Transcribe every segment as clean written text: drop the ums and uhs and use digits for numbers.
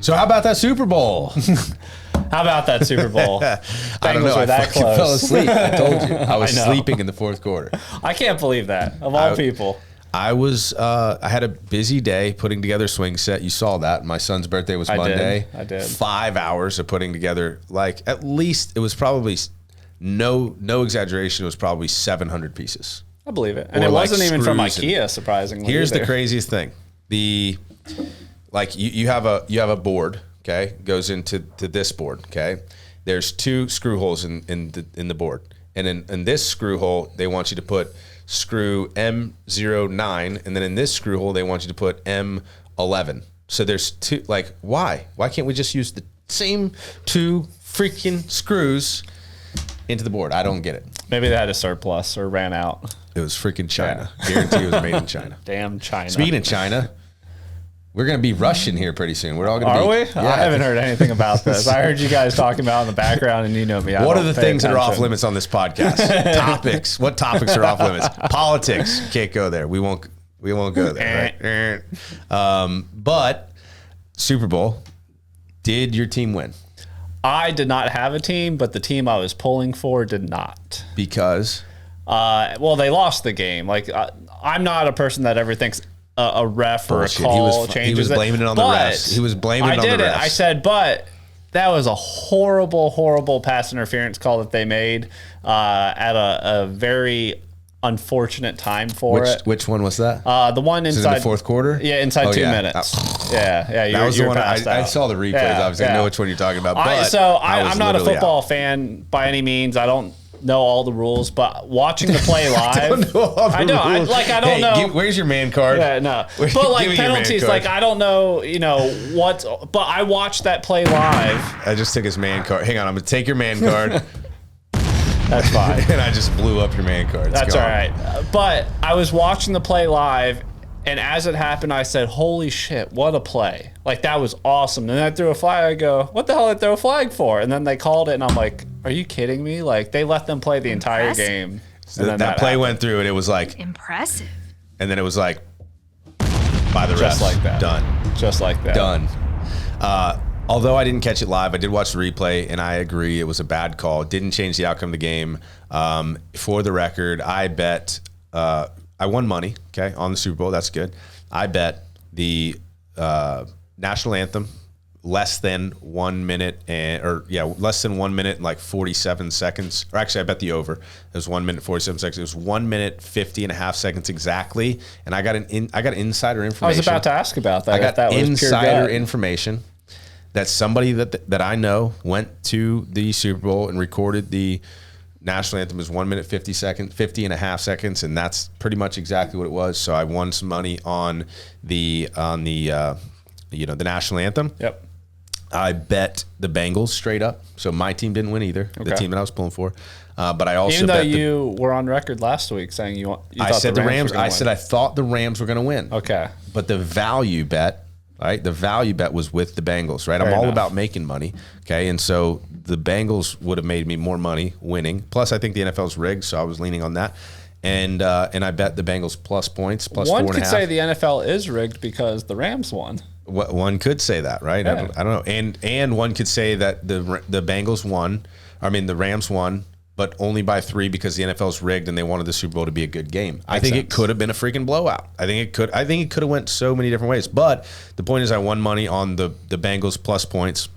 So how about that Super Bowl? How about that Super Bowl? I don't know. Were that I fucking close. fell asleep. I told you. I was I know. sleeping in the fourth quarter. I can't believe that. Of all people. I had a busy day putting together a swing set. You saw that. My son's birthday was Monday. I did. 5 hours of putting together, like, at least it was probably, no exaggeration, it was probably 700 pieces. I believe it. And Or it like wasn't even from screws IKEA, surprisingly. Here's either. the craziest thing. You have a board, okay? Goes into this board, okay? There's 2 screw holes in the board. And in this screw hole, they want you to put screw M09, and then in this screw hole, they want you to put M11. So there's 2, like, why? Why can't we just use the same 2 freaking screws into the board? I don't get it. Maybe they had a surplus or ran out. It was freaking China. Guarantee it was made in China. Damn China. Speaking of China, we're going to be Russian here pretty soon. We're all going to be. Are we? Yeah. I haven't heard anything about this. I heard you guys talking about it in the background, and you know me. What are the things that are off limits on this podcast? Topics. What topics are off limits? Politics. Can't go there. We won't go there. Right? But Super Bowl, did your team win? I did not have a team, but the team I was pulling for did not. Because? Well, they lost the game. Like, I'm not a person that ever thinks a ref or a call changes. He was blaming it on the refs. He was blaming it on the refs. I did it. I said, but that was a horrible, horrible pass interference call that they made at a very unfortunate time for it. Which one was that? The one inside in the fourth quarter. Yeah, inside 2 minutes. Yeah. That was the one. I saw the replays. Obviously, I know which one you're talking about. But I'm not a football fan by any means. I don't know all the rules, but watching the play live, I don't know all the rules. I don't know. Where's your man card? Yeah, no. But like penalties, like I don't know, what. But I watched that play live. I just took his man card. Hang on, I'm gonna take your man card. That's fine. And I just blew up your man card. That's all right. But I was watching the play live, and as it happened, I said, "Holy shit, what a play! Like that was awesome." And then I threw a flag. I go, "What the hell did I throw a flag for?" And then they called it, and I'm like, "Are you kidding me?" Like they let them play the entire game. So that play went through, and it was like impressive. And then it was like by the refs. Just like that. Done. Just like that. Done. Although I didn't catch it live, I did watch the replay, and I agree it was a bad call. It didn't change the outcome of the game. For the record, I bet I won money, okay, on the Super Bowl. That's good. I bet the national anthem less than 1 minute less than 1 minute and like 47 seconds. Or actually, I bet the over. It was 1 minute 47 seconds. It was 1 minute 50 and a half seconds exactly. And I got insider information. I was about to ask about that. I got that was insider information that somebody that I know went to the Super Bowl and recorded the national anthem as 1 minute 50 and a half seconds, and that's pretty much exactly what it was. So I won some money on the national anthem. Yep. I bet the Bengals straight up. So my team didn't win either. Okay. The team that I was pulling for. But I also bet you were on record last week saying you thought the Rams. I said I thought the Rams were going to win. Okay. But the value bet, right? The value bet was with the Bengals, right? I'm all about making money, okay? And so the Bengals would have made me more money winning. Plus, I think the NFL's rigged, so I was leaning on that. And I bet the Bengals plus points, plus 4.5. One could say the NFL is rigged because the Rams won. One could say that, right? Yeah. I don't know. And one could say that the Bengals won. I mean, the Rams won, but only by 3 because the NFL's rigged and they wanted the Super Bowl to be a good game. I think it could have been a freaking blowout. I think it could have went so many different ways. But the point is, I won money on the Bengals plus points.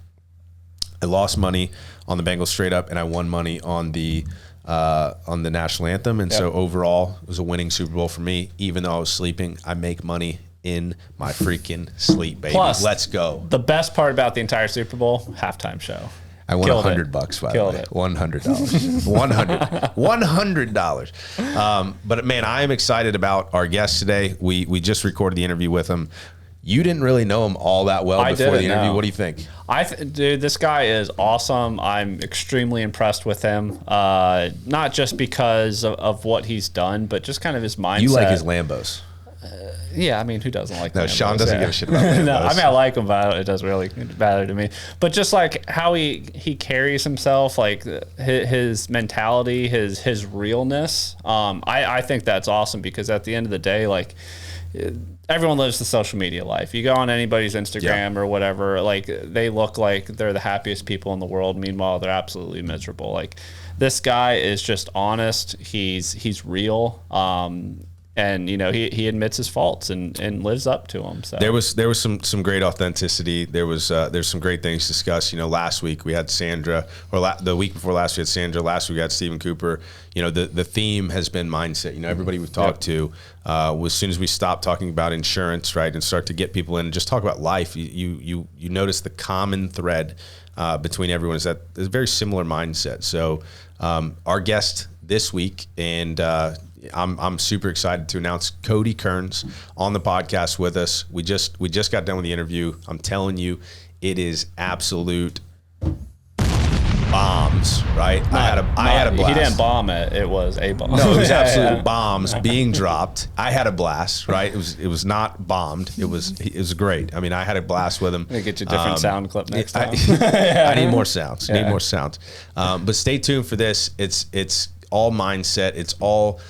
I lost money on the Bengals straight up, and I won money on the national anthem. And so overall, it was a winning Super Bowl for me. Even though I was sleeping, I make money in my freaking sleep, baby. Plus, let's go. The best part about the entire Super Bowl, halftime show. I won $100 by the way. $100. $100. But man, I am excited about our guest today. We just recorded the interview with him. You didn't really know him all that well before the interview. No. What do you think? Dude, this guy is awesome. I'm extremely impressed with him. Not just because of what he's done, but just kind of his mindset. You like his Lambos. Yeah, I mean, who doesn't like No, Lambos? Sean doesn't give a shit about Lambos. No, I mean, I like him, but it doesn't really matter to me. But just like how he carries himself, like his mentality, his realness, I think that's awesome because at the end of the day, like, everyone lives the social media life. You go on anybody's Instagram or whatever, like they look like they're the happiest people in the world. Meanwhile, they're absolutely miserable. Like this guy is just honest. He's real. And he admits his faults and lives up to them. So there was some great authenticity. There's some great things discussed. Last week we had Sandra, or the week before last we had Sandra. Last week we had Stephen Cooper. The theme has been mindset. Everybody we've talked to, as soon as we stop talking about insurance, right, and start to get people in and just talk about life, you notice the common thread between everyone is that there's a very similar mindset. So our guest this week, and I'm super excited to announce Cody Kerns on the podcast with us. We just got done with the interview. I'm telling you, it is absolute bombs, right? I had a blast. He didn't bomb it. It was a bomb. No, it was absolute bombs being dropped. I had a blast, right? It was not bombed. It was great. I mean, I had a blast with him. They get you a different sound clip next time. I need more sounds. But stay tuned for this. It's all mindset. It's all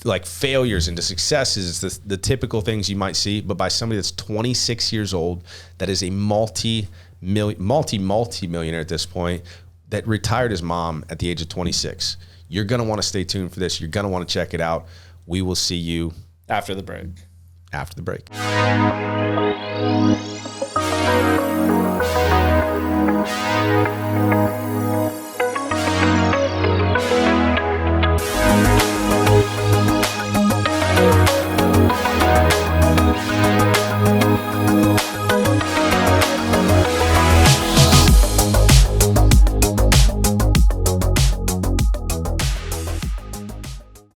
like failures into successes, the typical things you might see, but by somebody that's 26 years old, that is a multi-millionaire at this point, that retired his mom at the age of 26. You're going to want to stay tuned for this. You're going to want to check it out. We will see you after the break.